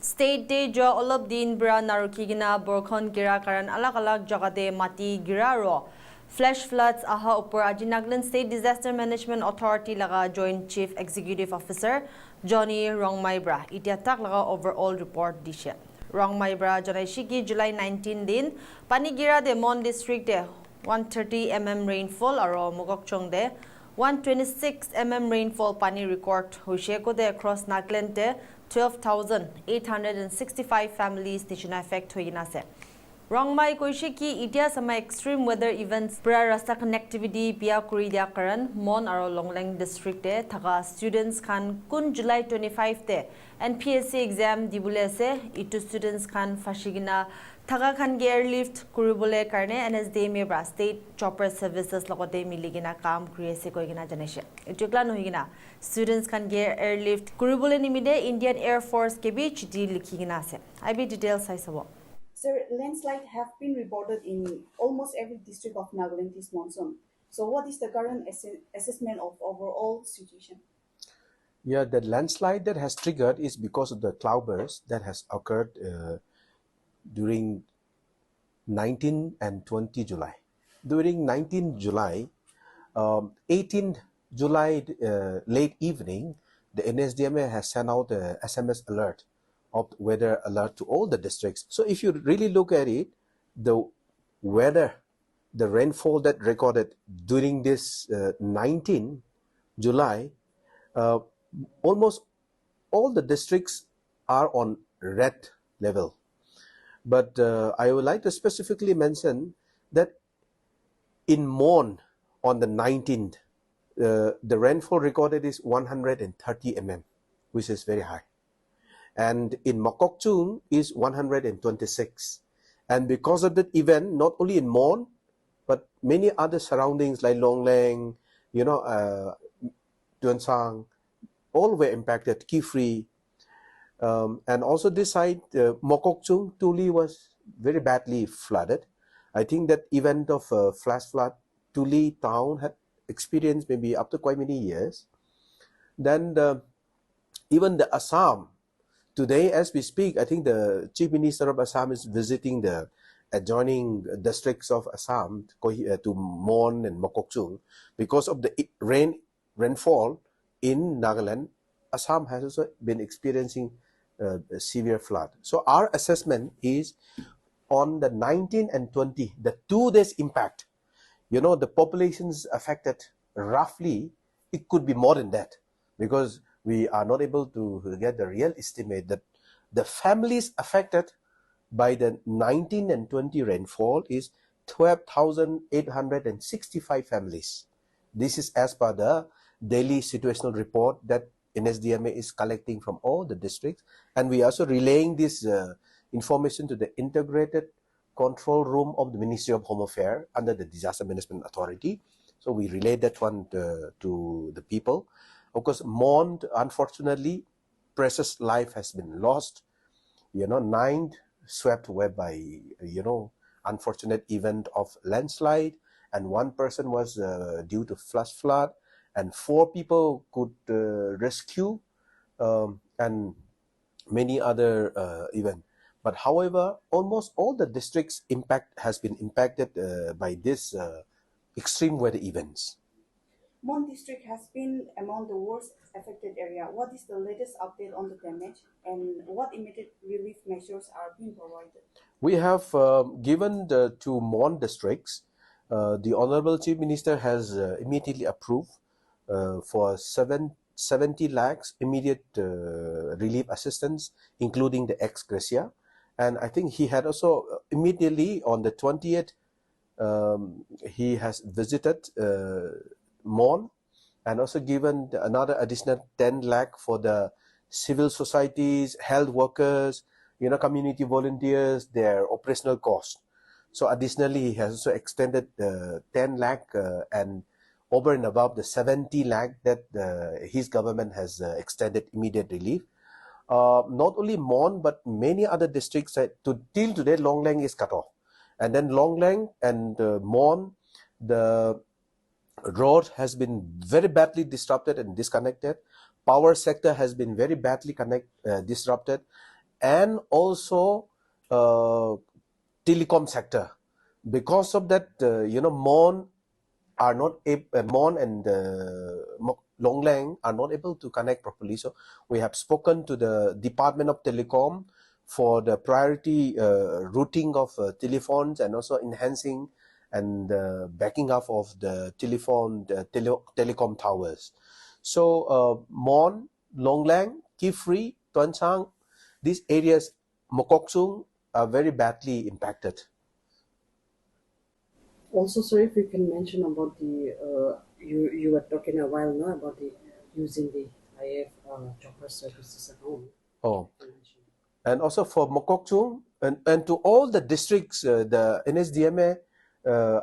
State Day jo olop din bra narukigina borkhon gira karan alak jagade mati gira ro. Flash floods aha upor aji Nagaland State Disaster Management Authority laga Joint Chief Executive Officer Johnny Rongmaibra itia tak laga overall report dishe. Rongmaibra jonai shiki July 19 din panigira de Mon district de 130 mm rainfall aro Mugokchong de 126 mm rainfall pani record hoishe ko de across Nagaland de 12,865 families tichuna affect hoina se. Rongmai koishi ki itia sama extreme weather events pra rasta connectivity pia kuri dia karan Mon aro Longleng district de thaga students khan kun July 25 te NPSC exam dibule se itu students khan fashigina thaga khan ge airlift kuribole karne NSDMA bra state chopper services logote miligina kam kriese koigina janeshe itukla nohigina students khan ge airlift kuribole nimide Indian Air Force ke bi chiti likhigina ase IB details sai sabo. Sir, landslides have been reported in almost every district of Nagaland this monsoon. So what is the current assessment of overall situation? Yeah, the landslide that has triggered is because of the cloudburst that has occurred during 19 and 20 July. During 19 July, 18 July late evening, the NSDMA has sent out a SMS alert of weather alert to all the districts. So if you really look at it, the weather, the rainfall that recorded during this 19 July, almost all the districts are on red level. But I would like to specifically mention that in Mon on the 19th, the rainfall recorded is 130 mm, which is very high. And in Mokokchung is 126. And because of that event, not only in Mon, but many other surroundings like Longleng, Tuansang, all were impacted, Kifri. And also this side, Mokokchung, Tuli was very badly flooded. I think that event of flash flood, Tuli town had experienced maybe up to quite many years. Then even the Assam, today as we speak, I think the Chief Minister of Assam is visiting the adjoining districts of Assam to Mon and Mokokchung. Because of the rainfall in Nagaland, Assam has also been experiencing a severe flood. So our assessment is on the 19 and 20, the 2 days impact, the populations affected roughly, it could be more than that because we are not able to get the real estimate that the families affected by the 19 and 20 rainfall is 12,865 families. This is as per the daily situational report that NSDMA is collecting from all the districts, and we are also relaying this information to the integrated control room of the Ministry of Home Affairs under the Disaster Management Authority. So we relay that one to the people. Of course, Mon, unfortunately, precious life has been lost. 9 swept away by, unfortunate event of landslide, and 1 person was due to flash flood, and 4 people could rescue, and many other events. But however, almost all the districts has been impacted by this extreme weather events. Mon district has been among the worst affected area. What is the latest update on the damage and what immediate relief measures are being provided? We have given to Mon districts, the Honorable Chief Minister has immediately approved for 70 lakhs immediate relief assistance, including the ex gratia. And I think he had also immediately on the 20th, he has visited Mon and also given another additional 10 lakh for the civil societies, health workers, community volunteers, their operational costs. So additionally, he has also extended 10 lakh and over and above the 70 lakh that his government has extended immediate relief. Not only Mon, but many other districts. Till today, Longleng is cut off. And then Longleng and Mon, the road has been very badly disrupted and disconnected. Power sector has been very badly disrupted. and also telecom sector. Because of that, Mon are not Mon and Longlang are not able to connect properly. So we have spoken to the Department of Telecom for the priority routing of telephones and also enhancing and backing up of the telecom towers. So Mon, Longlang, Kifri, Tuanchang, these areas, Mokoksung, are very badly impacted. Also, sorry if you can mention about the you were talking a while now about the using the IF chopper services at home. Oh, and also for Mokokchung and to all the districts, the NSDMA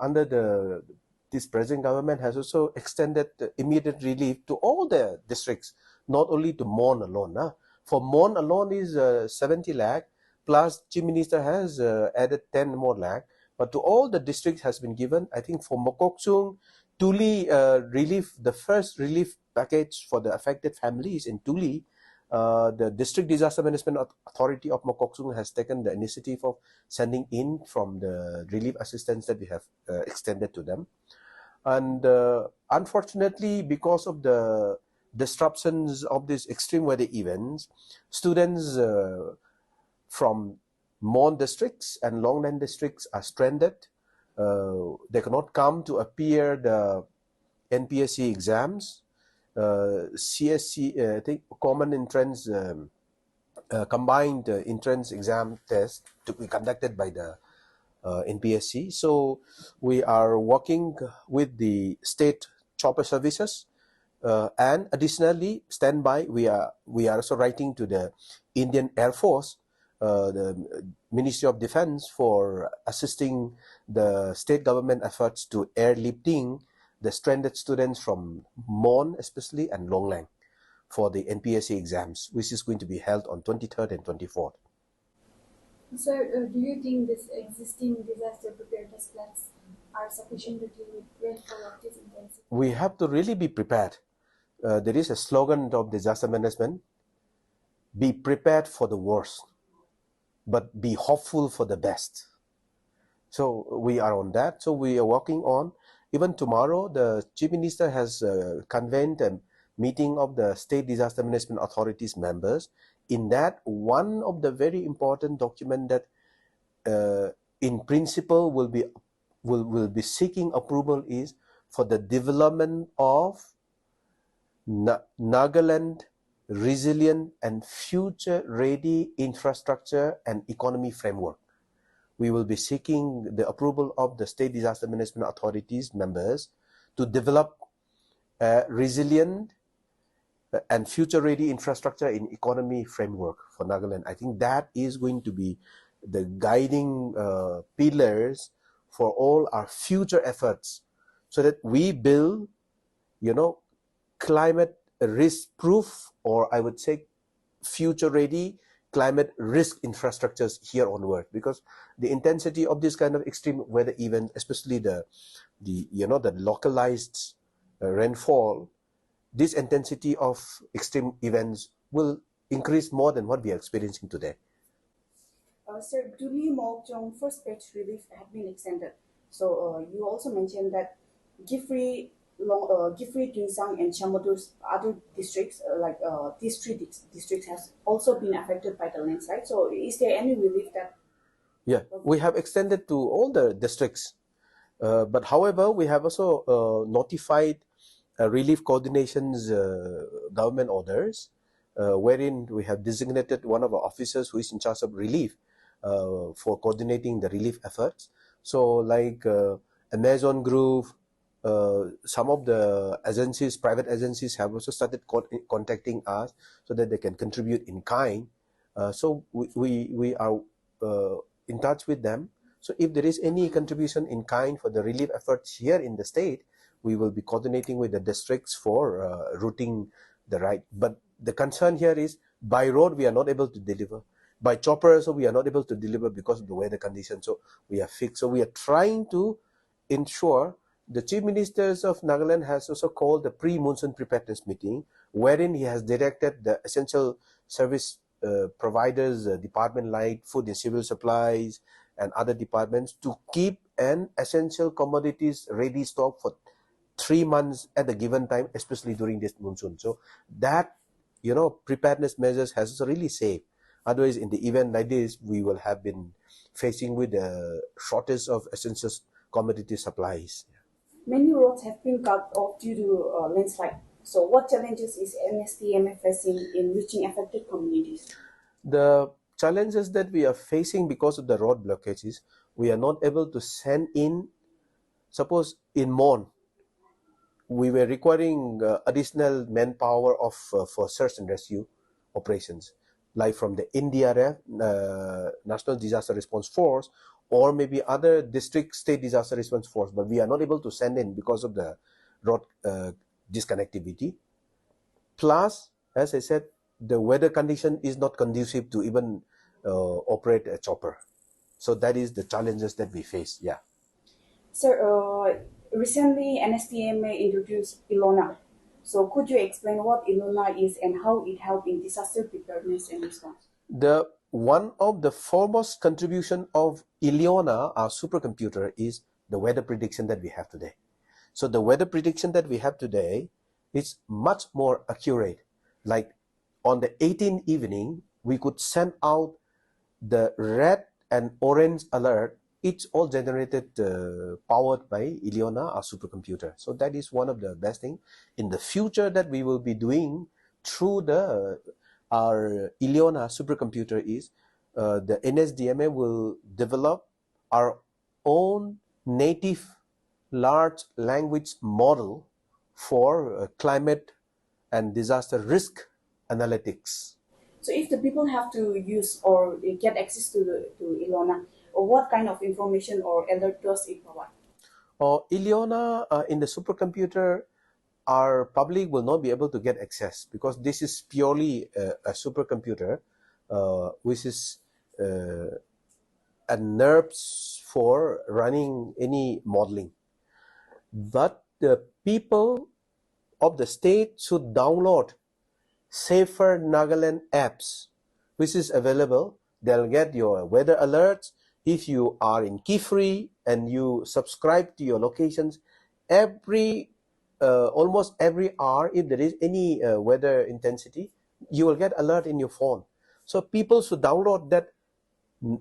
under this present government has also extended immediate relief to all the districts, not only to Mon alone. For Mon alone is 70 lakh, plus Chief Minister has added 10 more lakh. But to all the districts has been given. I think for Mokokchung, Tuli relief, the first relief package for the affected families in Tuli, the District Disaster Management Authority of Mokokchung has taken the initiative of sending in from the relief assistance that we have extended to them. And unfortunately, because of the disruptions of these extreme weather events, students from Mon districts and Longland districts are stranded. They cannot come to appear the NPSC exams. CSC, I think common entrance, combined entrance exam test to be conducted by the NPSC. So we are working with the state chopper services, and additionally, standby. We are also writing to the Indian Air Force, the Ministry of Defense, for assisting the state government efforts to airlifting the stranded students from Mon especially and Longlang for the NPSC exams, which is going to be held on 23rd and 24th. Sir, do you think this existing disaster preparedness plans are sufficient to deal with rainfall of this intensity? We have to really be prepared. There is a slogan of disaster management: be prepared for the worst, but be hopeful for the best. So we are on that. So we are working on, even tomorrow, the Chief Minister has convened a meeting of the State Disaster Management Authorities members. In that, one of the very important document that in principle will be seeking approval is for the development of Nagaland resilient and future-ready infrastructure and economy framework. We will be seeking the approval of the State Disaster Management Authorities members to develop a resilient and future-ready infrastructure in economy framework for Nagaland. I think that is going to be the guiding pillars for all our future efforts, so that we build, climate risk-proof, or I would say future-ready climate risk infrastructures here onward. Because the intensity of this kind of extreme weather event, especially the localized rainfall, this intensity of extreme events will increase more than what we are experiencing today. Sir, Tuli Mokchong first batch relief have been extended. So you also mentioned that Gifri, Tunsang, and Chamodur's other districts, these three districts, has also been affected by the landslide. So is there any relief that? Yeah, we have extended to all the districts. But however, we have also notified relief coordination's government orders, wherein we have designated one of our officers who is in charge of relief for coordinating the relief efforts. So like Amazon Group, some of the agencies, private agencies, have also started contacting us so that they can contribute in kind. So we are in touch with them. So if there is any contribution in kind for the relief efforts here in the state, we will be coordinating with the districts for routing the right. But the concern here is, by road we are not able to deliver. By chopper also we are not able to deliver because of the weather conditions. So we are fixed. So we are trying to ensure. The Chief Ministers of Nagaland has also called the pre-monsoon preparedness meeting, wherein he has directed the essential service providers department like food and civil supplies and other departments to keep an essential commodities ready stock for 3 months at a given time, especially during this monsoon. So that, preparedness measures has really saved. Otherwise, in the event like this, we will have been facing with the shortage of essential commodity supplies. Many roads have been cut off due to landslide. So, what challenges is NSDMA facing in reaching affected communities? The challenges that we are facing because of the road blockages, we are not able to send in, suppose in Mon, we were requiring additional manpower for search and rescue operations, like from the NDRF, National Disaster Response Force, or maybe other district state disaster response force, but we are not able to send in because of the road disconnectivity. Plus, as I said, the weather condition is not conducive to even operate a chopper. So that is the challenges that we face. Yeah. Sir, recently NSDMA introduced Ilona. So could you explain what Ilona is and how it helps in disaster preparedness and response? One of the foremost contribution of Ileona, our supercomputer, is the weather prediction that we have today. So the weather prediction that we have today is much more accurate. Like on the 18th evening, we could send out the red and orange alert. It's all generated powered by Ileona, our supercomputer. So that is one of the best things in the future that we will be doing through our Ileona supercomputer is the NSDMA will develop our own native large language model for climate and disaster risk analytics. So if the people have to use or get access to Ilona, or what kind of information or alert does it provide? Ileona in the supercomputer, our public will not be able to get access because this is purely a supercomputer, which is a NURBS for running any modeling. But the people of the state should download Safer Nagaland apps, which is available. They'll get your weather alerts. If you are in Kifri and you subscribe to your locations, almost every hour, if there is any weather intensity, you will get alert in your phone. So people should download that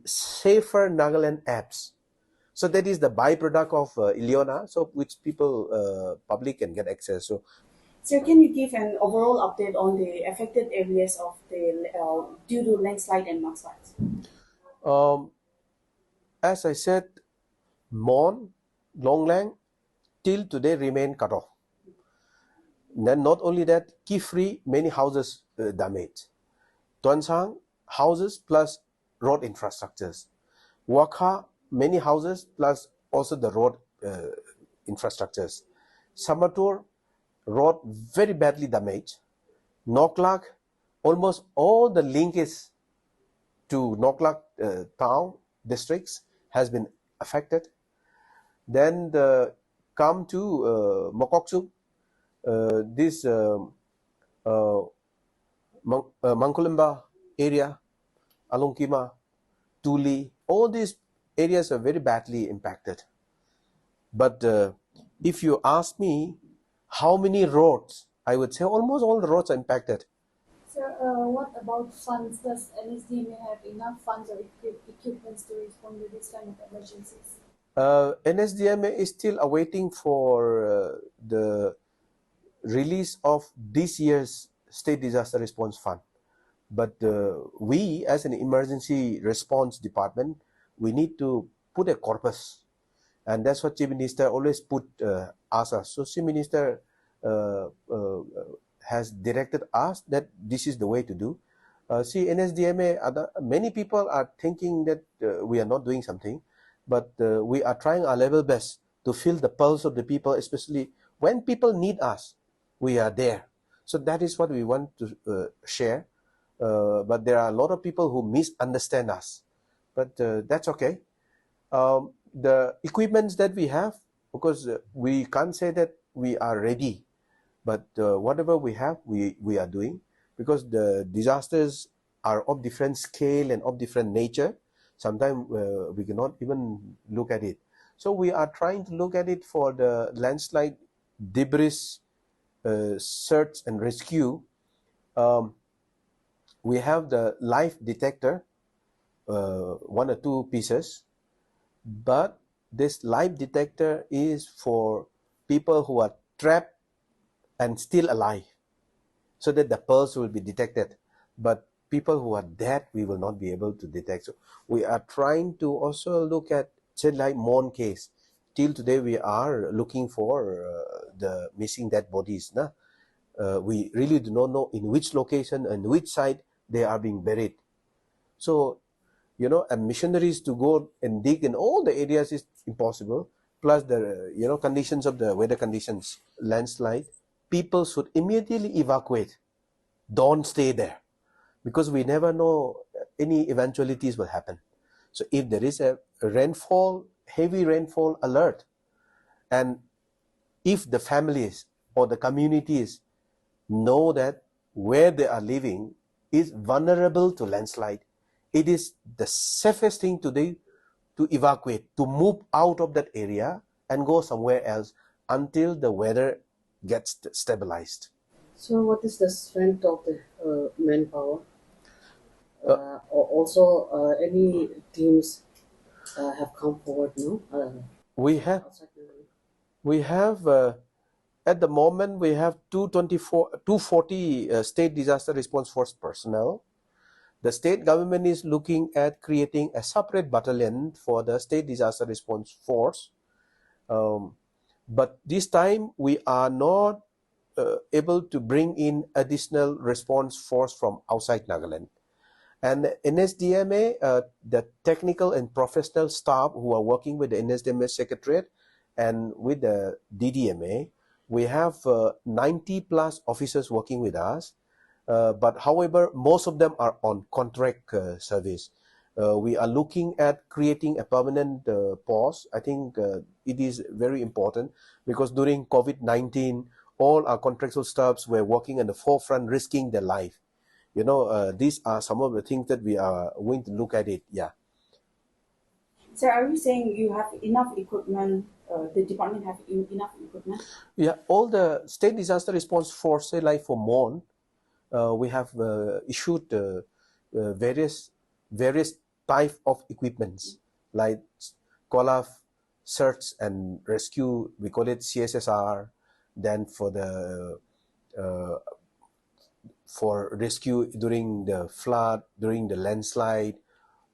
Safer Nagaland apps. So that is the byproduct of Ileona, so which people, public can get access. So can you give an overall update on the affected areas of due to landslide and mudslides? As I said, Mon, Longlang, till today remain cut off. Then not only that, Kifri, many houses damaged. Tuansang, houses plus road infrastructures. Wakha, many houses plus also the road infrastructures. Samatur, road very badly damaged. Noklak, almost all the linkage to Noklak town districts has been affected. Then come to Mokoksuk, this Mangkulimba area, Alungkima, Tuli, all these areas are very badly impacted. But if you ask me how many roads, I would say almost all the roads are impacted. Sir, what about funds? Does NSDMA have enough funds or equipments to respond to this kind of emergencies? NSDMA is still awaiting for the release of this year's State Disaster Response Fund. But we, as an emergency response department, we need to put a corpus. And that's what Chief Minister always put us. So Chief Minister has directed us that this is the way to do. See, NSDMA, many people are thinking that we are not doing something, but we are trying our level best to feel the pulse of the people, especially when people need us, we are there. So that is what we want to share. But there are a lot of people who misunderstand us. But that's okay. The equipments that we have, because we can't say that we are ready, but whatever we have, we are doing, because the disasters are of different scale and of different nature. Sometimes we cannot even look at it. So we are trying to look at it for the landslide debris search and rescue. We have the life detector, 1 or 2 pieces, but this life detector is for people who are trapped and still alive, so that the pulse will be detected. But people who are dead, we will not be able to detect. So we are trying to also look at, say, like Mon case. Till today, we are looking for the missing dead bodies. We really do not know in which location and which site they are being buried. So, and missionaries to go and dig in all the areas is impossible. Plus the, conditions of the weather conditions, landslide, people should immediately evacuate. Don't stay there, because we never know any eventualities will happen. So if there is a rainfall, heavy rainfall alert, and if the families or the communities know that where they are living is vulnerable to landslide, it is the safest thing to do to evacuate, to move out of that area and go somewhere else until the weather gets stabilized. So, what is the strength of the manpower? Also, any teams have come forward, no? We have Outside Nagaland. we have at the moment we have 240 state disaster response force personnel. The state government is looking at creating a separate battalion for the state disaster response force. But this time we are not able to bring in additional response force from outside Nagaland. And NSDMA, the technical and professional staff who are working with the NSDMA Secretariat and with the DDMA, we have 90 plus officers working with us. But however, most of them are on contract service. We are looking at creating a permanent post. I think it is very important, because during COVID-19, all our contractual staffs were working in the forefront, risking their life. These are some of the things that we are going to look at it. Yeah. So are you saying you have enough equipment? The department have enough equipment? Yeah. All the state disaster response force, say like for Mon, we have issued various type of equipments, like COLAF search and rescue. We call it CSSR. Then for the for rescue during the flood, during the landslide,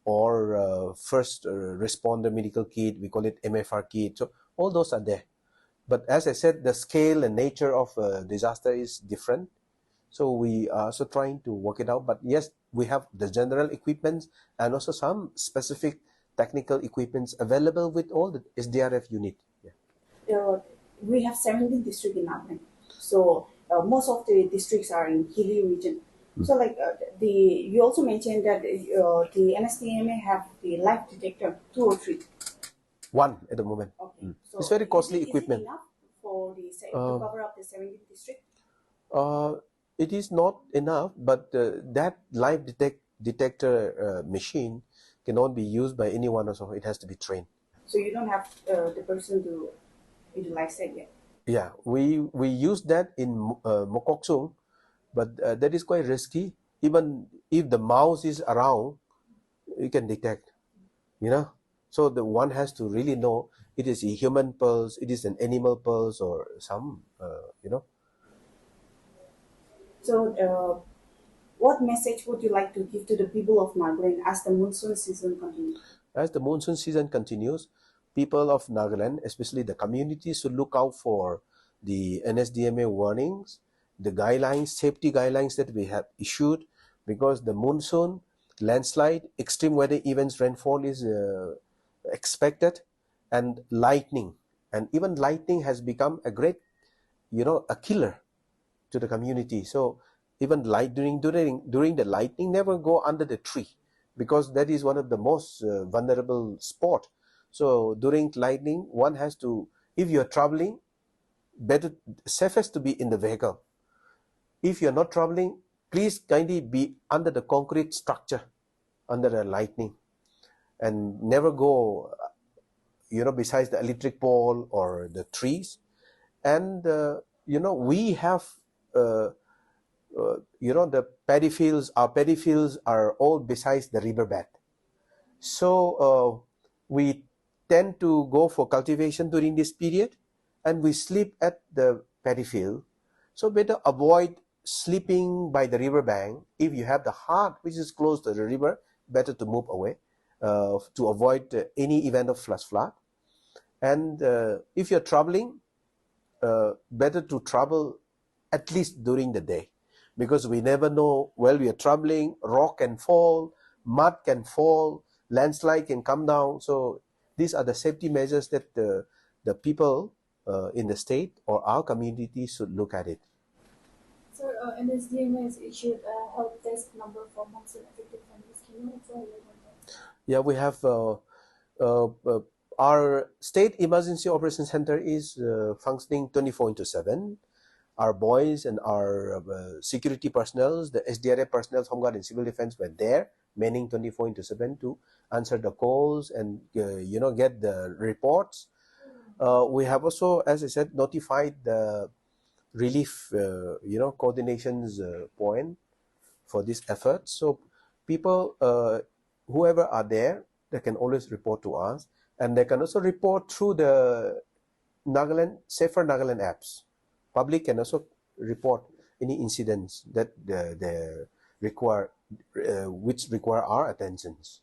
or first responder medical kit, we call it MFR kit. So all those are there. But as I said, the scale and nature of disaster is different. So we are also trying to work it out. But yes, we have the general equipments and also some specific technical equipments available with all the SDRF unit. Yeah. We have 17 districts in Nagaland. So most of the districts are in hilly region. So like you also mentioned that the NSTMA have the life detector 2 or 3. 1 at the moment. Okay. So it's very costly is equipment. It enough for to cover up the 17 district? It is not enough, but that life detector machine cannot be used by anyone else. It has to be trained. So you don't have the person to utilize that yet? Yeah, we use that in Mokoksung, but that is quite risky. Even if the mouse is around, you can detect, So the one has to really know it is a human pulse, it is an animal pulse, or some, So what message would you like to give to the people of Nagaland as the monsoon season continues? As the monsoon season continues, people of Nagaland, especially the community, should look out for the NSDMA warnings, the guidelines, safety guidelines that we have issued, because the monsoon, landslide, extreme weather events, rainfall is expected, and lightning. And even lightning has become a great, a killer to the community. So even during the lightning, never go under the tree, because that is one of the most vulnerable spot. So during lightning, one has to, if you're traveling, safest to be in the vehicle. If you're not traveling, please kindly be under the concrete structure, under the lightning, and never go, besides the electric pole or the trees. And we have the paddy fields. Our paddy fields are all besides the riverbed, so we tend to go for cultivation during this period, and we sleep at the paddy field. So better avoid sleeping by the river bank. If you have the hut which is close to the river, better to move away to avoid any event of flash flood. And if you're traveling, better to travel at least during the day, because we never know, while we are traveling, rock can fall, mud can fall, landslide can come down. So these are the safety measures that the people in the state or our community should look at it. So, NSDM has issued a help desk number for monsoon affected families. Can you also elaborate on that? Yeah, we have our state emergency operations center is functioning 24/7. Our boys and our security personnel, the SDRF personnel, Home Guard and Civil Defense were there, manning 24/7 to answer the calls and get the reports. We have also, as I said, notified the relief coordinations point for this effort. So people, whoever are there, they can always report to us, and they can also report through the Safer Nagaland apps. Public can also report any incidents that they require, which require our attentions.